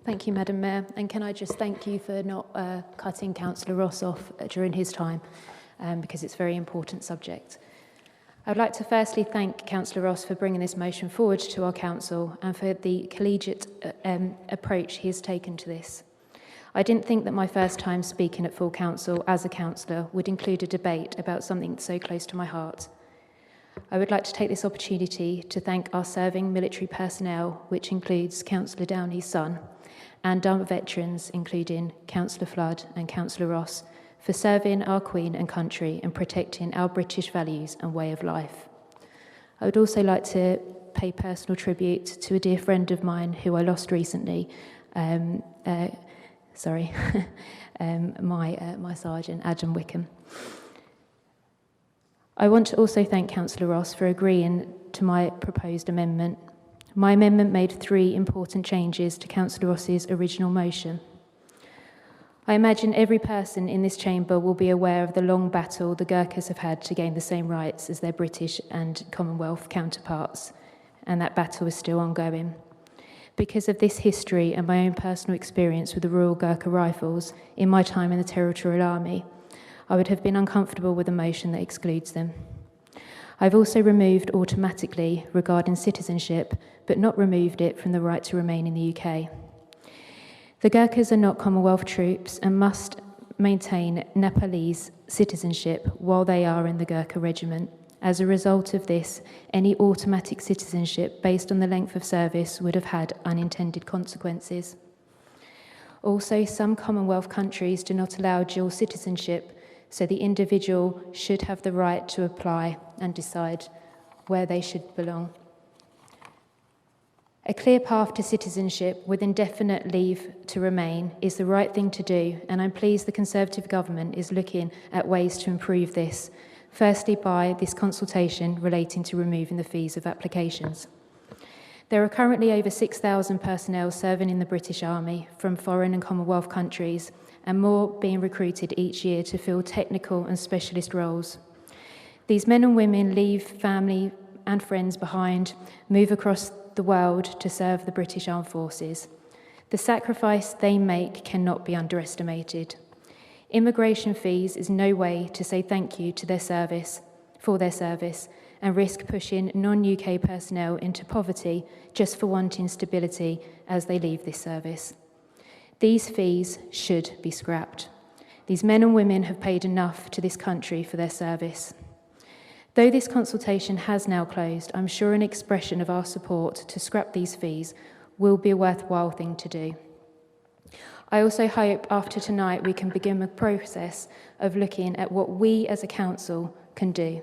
Thank you, Madam Mayor. And can I just thank you for not cutting Cllr Ross off during his time, because it's a very important subject. I would like to firstly thank Cllr Ross for bringing this motion forward to our council and for the collegiate approach he has taken to this. I didn't think that my first time speaking at full council as a councillor would include a debate about something so close to my heart. I would like to take this opportunity to thank our serving military personnel, which includes Councillor Downey's son, and our veterans, including Councillor Flood and Cllr Ross, for serving our Queen and country and protecting our British values and way of life. I would also like to pay personal tribute to a dear friend of mine who I lost recently, my sergeant, Adam Wickham. I want to also thank Cllr Ross for agreeing to my proposed amendment. My amendment made 3 important changes to Cllr Ross's original motion. I imagine every person in this chamber will be aware of the long battle the Gurkhas have had to gain the same rights as their British and Commonwealth counterparts, and that battle is still ongoing. Because of this history and my own personal experience with the Royal Gurkha Rifles in my time in the Territorial Army, I would have been uncomfortable with a motion that excludes them. I've also removed automatically regarding citizenship, but not removed it from the right to remain in the UK. The Gurkhas are not Commonwealth troops and must maintain Nepalese citizenship while they are in the Gurkha regiment. As a result of this, any automatic citizenship based on the length of service would have had unintended consequences. Also, some Commonwealth countries do not allow dual citizenship, so the individual should have the right to apply and decide where they should belong. A clear path to citizenship with indefinite leave to remain is the right thing to do, and I'm pleased the Conservative government is looking at ways to improve this, firstly by this consultation relating to removing the fees of applications. There are currently over 6,000 personnel serving in the British Army from foreign and Commonwealth countries, and more being recruited each year to fill technical and specialist roles. These men and women leave family and friends behind, move across the world to serve the British Armed Forces. The sacrifice they make cannot be underestimated. Immigration fees is no way to say thank you to their service, and risk pushing non-UK personnel into poverty just for wanting stability as they leave this service. These fees should be scrapped. These men and women have paid enough to this country for their service. Though this consultation has now closed, I'm sure an expression of our support to scrap these fees will be a worthwhile thing to do. I also hope after tonight we can begin a process of looking at what we as a council can do.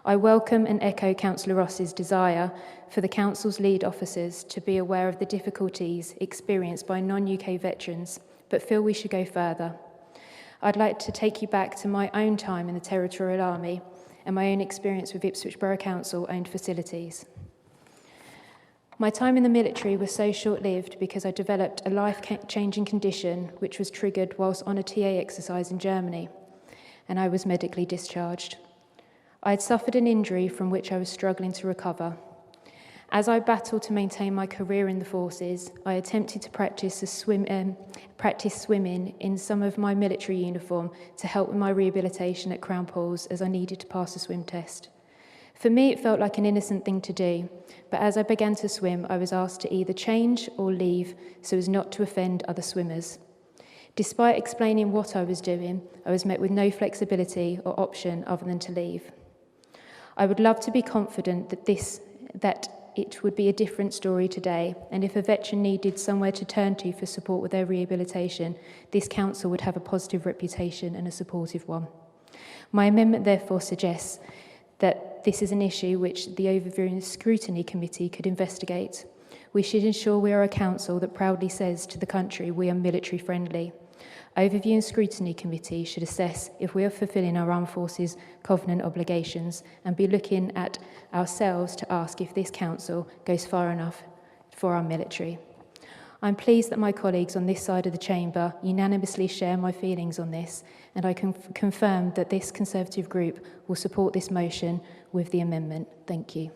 I welcome and echo Cllr Ross's desire for the council's lead officers to be aware of the difficulties experienced by non-UK veterans, but feel we should go further. I'd like to take you back to my own time in the Territorial Army and my own experience with Ipswich Borough Council owned facilities. My time in the military was so short-lived because I developed a life-changing condition which was triggered whilst on a TA exercise in Germany, and I was medically discharged. I had suffered an injury from which I was struggling to recover. As I battled to maintain my career in the forces, I attempted to practice swimming in some of my military uniform to help with my rehabilitation at Crown Pools, as I needed to pass a swim test. For me, it felt like an innocent thing to do, but as I began to swim, I was asked to either change or leave so as not to offend other swimmers. Despite explaining what I was doing, I was met with no flexibility or option other than to leave. I would love to be confident that it would be a different story today, and if a veteran needed somewhere to turn to for support with their rehabilitation, this council would have a positive reputation and a supportive one. My amendment therefore suggests that this is an issue which the Overviewing Scrutiny Committee could investigate. We should ensure we are a council that proudly says to the country we are military friendly. Overview and Scrutiny Committee should assess if we are fulfilling our Armed Forces Covenant obligations and be looking at ourselves to ask if this council goes far enough for our military. I'm pleased that my colleagues on this side of the chamber unanimously share my feelings on this, and I can confirm that this Conservative group will support this motion with the amendment. Thank you.